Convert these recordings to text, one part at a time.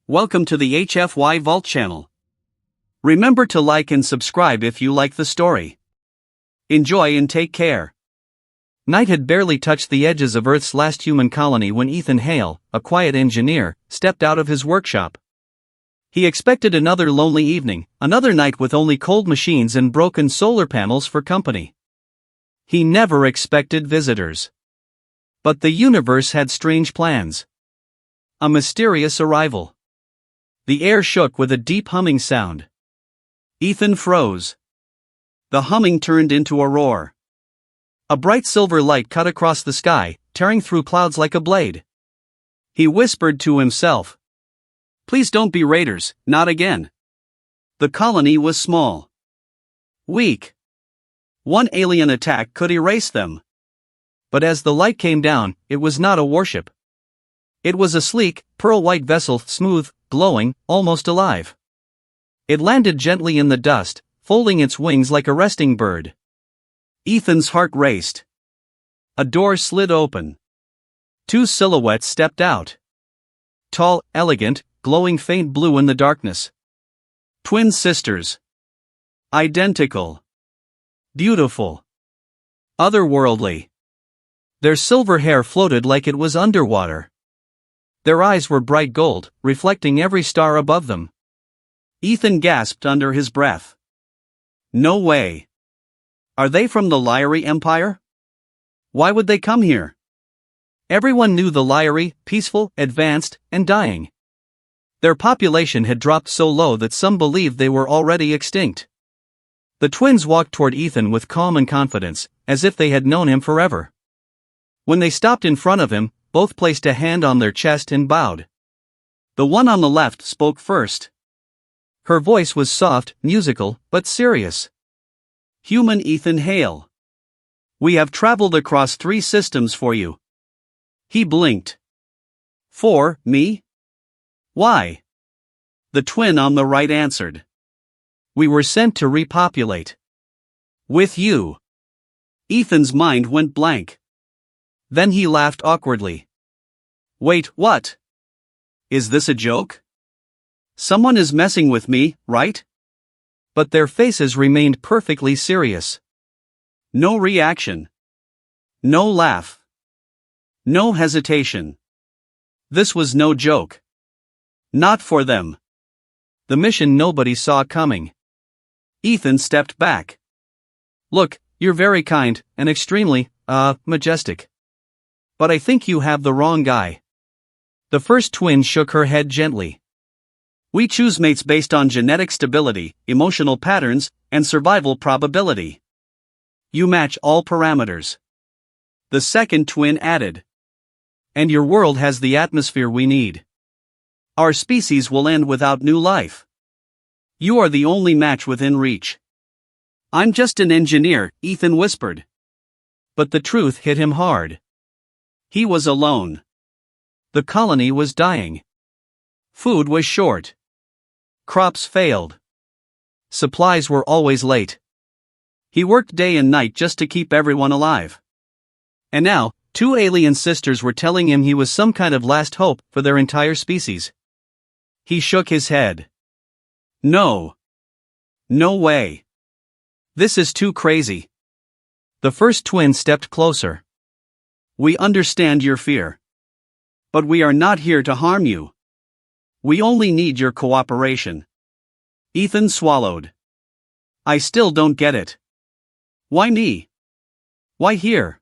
Welcome to the HFY Vault channel. Remember to like and subscribe if you like the story. Enjoy and take care. Night had barely touched the edges of Earth's last human colony when Ethan Hale, a quiet engineer, stepped out of his workshop. He expected another lonely evening, another night with only cold machines and broken solar panels for company. He never expected visitors. But the universe had strange plans. A mysterious arrival. The air shook with a deep humming sound. Ethan froze. The humming turned into a roar. A bright silver light cut across the sky, tearing through clouds like a blade. He whispered to himself. Please don't be raiders, not again. The colony was small. Weak. One alien attack could erase them. But as the light came down, it was not a warship. It was a sleek, pearl-white vessel, smooth, glowing, almost alive. It landed gently in the dust, folding its wings like a resting bird. Ethan's heart raced. A door slid open. Two silhouettes stepped out. Tall, elegant, glowing faint blue in the darkness. Twin sisters. Identical. Beautiful. Otherworldly. Their silver hair floated like it was underwater. Their eyes were bright gold, reflecting every star above them. Ethan gasped under his breath. No way. Are they from the Lyri Empire? Why would they come here? Everyone knew the Lyri, peaceful, advanced, and dying. Their population had dropped so low that some believed they were already extinct. The twins walked toward Ethan with calm and confidence, as if they had known him forever. When they stopped in front of him, both placed a hand on their chest and bowed. The one on the left spoke first. Her voice was soft, musical, but serious. Human Ethan Hale. We have traveled across 3 systems for you. He blinked. For me? Why? The twin on the right answered. We were sent to repopulate. With you. Ethan's mind went blank. Then he laughed awkwardly. Wait, what? Is this a joke? Someone is messing with me, right? But their faces remained perfectly serious. No reaction. No laugh. No hesitation. This was no joke. Not for them. The mission nobody saw coming. Ethan stepped back. Look, you're very kind, and extremely, majestic. But I think you have the wrong guy. The first twin shook her head gently. We choose mates based on genetic stability, emotional patterns, and survival probability. You match all parameters. The second twin added. And your world has the atmosphere we need. Our species will end without new life. You are the only match within reach. I'm just an engineer, Ethan whispered. But the truth hit him hard. He was alone. The colony was dying. Food was short. Crops failed. Supplies were always late. He worked day and night just to keep everyone alive. And now, 2 alien sisters were telling him he was some kind of last hope for their entire species. He shook his head. No. No way. This is too crazy. The first twin stepped closer. We understand your fear. But we are not here to harm you. We only need your cooperation. Ethan swallowed. I still don't get it. Why me? Why here?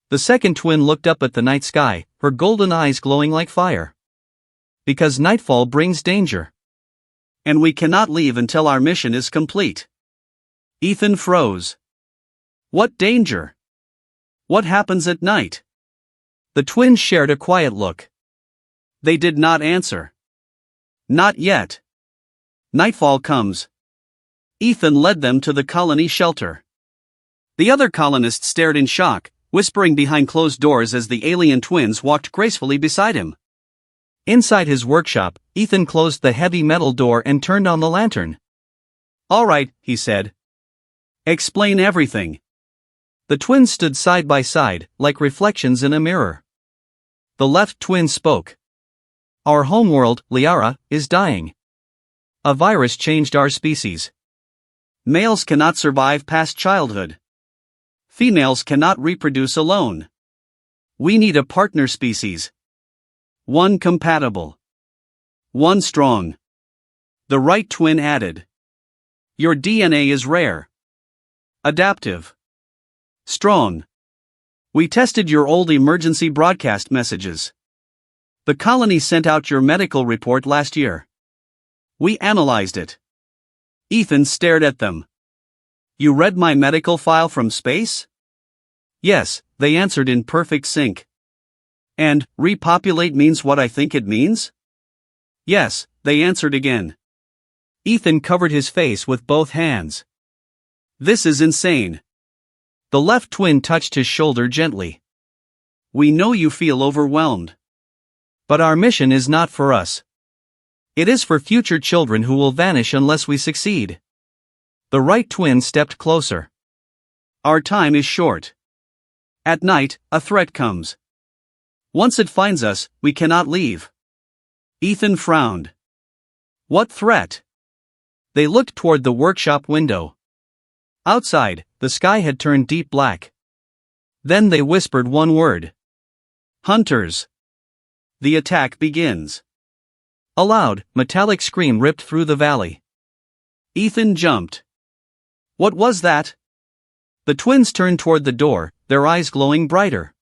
The second twin looked up at the night sky, her golden eyes glowing like fire. Because nightfall brings danger. And we cannot leave until our mission is complete. Ethan froze. What danger? What happens at night? The twins shared a quiet look. They did not answer. Not yet. Nightfall comes. Ethan led them to the colony shelter. The other colonists stared in shock, whispering behind closed doors as the alien twins walked gracefully beside him. Inside his workshop, Ethan closed the heavy metal door and turned on the lantern. All right, he said. Explain everything. The twins stood side by side, like reflections in a mirror. The left twin spoke. Our homeworld, Liara, is dying. A virus changed our species. Males cannot survive past childhood. Females cannot reproduce alone. We need a partner species. One compatible. One strong. The right twin added. Your DNA is rare. Adaptive. Strong. We tested your old emergency broadcast messages. The colony sent out your medical report last year. We analyzed it. Ethan stared at them. You read my medical file from space? Yes, they answered in perfect sync. And, repopulate means what I think it means? Yes, they answered again. Ethan covered his face with both hands. This is insane. The left twin touched his shoulder gently. We know you feel overwhelmed. But our mission is not for us. It is for future children who will vanish unless we succeed. The right twin stepped closer. Our time is short. At night, a threat comes. Once it finds us, we cannot leave. Ethan frowned. What threat? They looked toward the workshop window. Outside, the sky had turned deep black. Then they whispered one word. Hunters. The attack begins. A loud, metallic scream ripped through the valley. Ethan jumped. What was that? The twins turned toward the door, their eyes glowing brighter.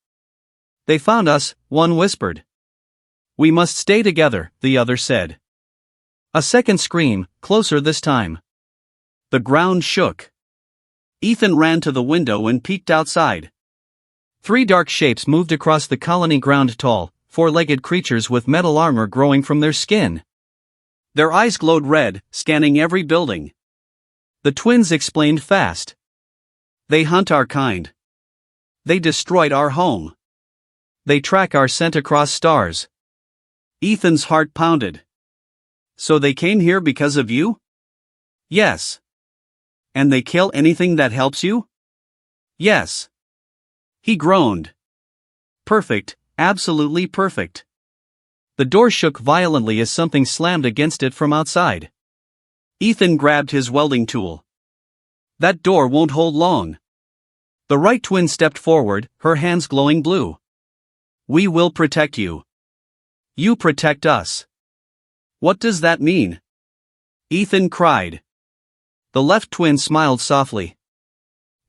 They found us, one whispered. We must stay together, the other said. A second scream, closer this time. The ground shook. Ethan ran to the window and peeked outside. 3 dark shapes moved across the colony ground, tall, 4-legged creatures with metal armor growing from their skin. Their eyes glowed red, scanning every building. The twins explained fast. They hunt our kind. They destroyed our home. They track our scent across stars. Ethan's heart pounded. So they came here because of you? Yes. And they kill anything that helps you? Yes. He groaned. Perfect, absolutely perfect. The door shook violently as something slammed against it from outside. Ethan grabbed his welding tool. That door won't hold long. The right twin stepped forward, her hands glowing blue. We will protect you. You protect us. What does that mean? Ethan cried. The left twin smiled softly.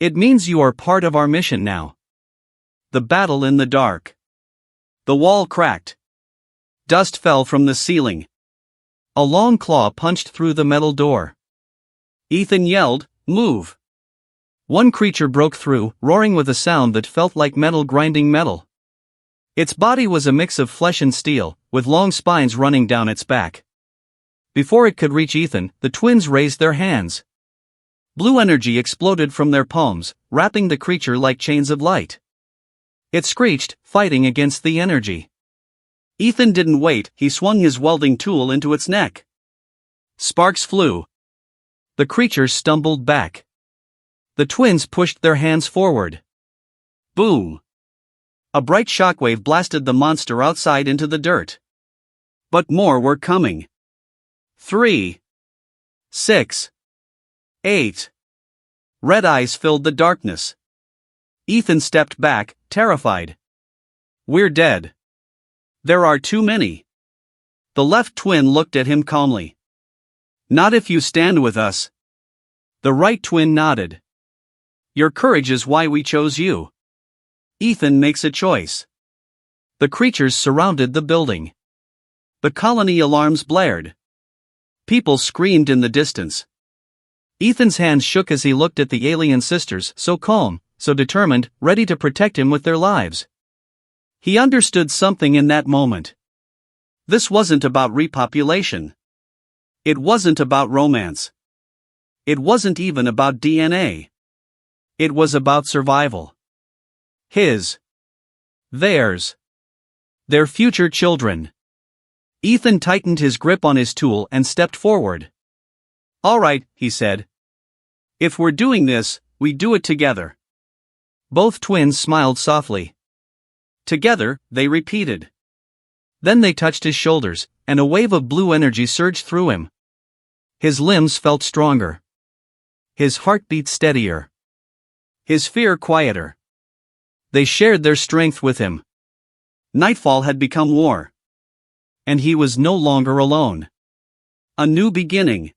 It means you are part of our mission now. The battle in the dark. The wall cracked. Dust fell from the ceiling. A long claw punched through the metal door. Ethan yelled, "Move!" One creature broke through, roaring with a sound that felt like metal grinding metal. Its body was a mix of flesh and steel, with long spines running down its back. Before it could reach Ethan, the twins raised their hands. Blue energy exploded from their palms, wrapping the creature like chains of light. It screeched, fighting against the energy. Ethan didn't wait, he swung his welding tool into its neck. Sparks flew. The creature stumbled back. The twins pushed their hands forward. Boom! A bright shockwave blasted the monster outside into the dirt. But more were coming. 3, 6, 8. Red eyes filled the darkness. Ethan stepped back, terrified. We're dead. There are too many. The left twin looked at him calmly. Not if you stand with us. The right twin nodded. Your courage is why we chose you. Ethan makes a choice. The creatures surrounded the building. The colony alarms blared. People screamed in the distance. Ethan's hands shook as he looked at the alien sisters, so calm, so determined, ready to protect him with their lives. He understood something in that moment. This wasn't about repopulation. It wasn't about romance. It wasn't even about DNA. It was about survival. His. Theirs. Their future children. Ethan tightened his grip on his tool and stepped forward. All right, he said. If we're doing this, we do it together. Both twins smiled softly. Together, they repeated. Then they touched his shoulders, and a wave of blue energy surged through him. His limbs felt stronger. His heart beat steadier. His fear quieter. They shared their strength with him. Nightfall had become war. And he was no longer alone. A new beginning.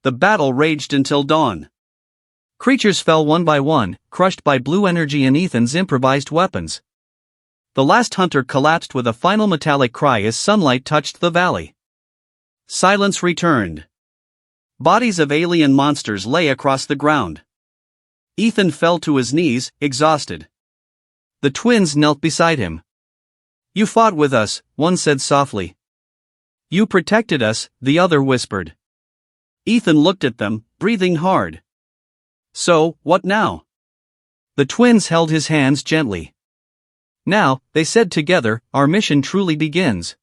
The battle raged until dawn. Creatures fell one by one, crushed by blue energy and Ethan's improvised weapons. The last hunter collapsed with a final metallic cry as sunlight touched the valley. Silence returned. Bodies of alien monsters lay across the ground. Ethan fell to his knees, exhausted. The twins knelt beside him. "You fought with us," one said softly. "You protected us," the other whispered. Ethan looked at them, breathing hard. "So, what now?" The twins held his hands gently. "Now," they said together, "our mission truly begins."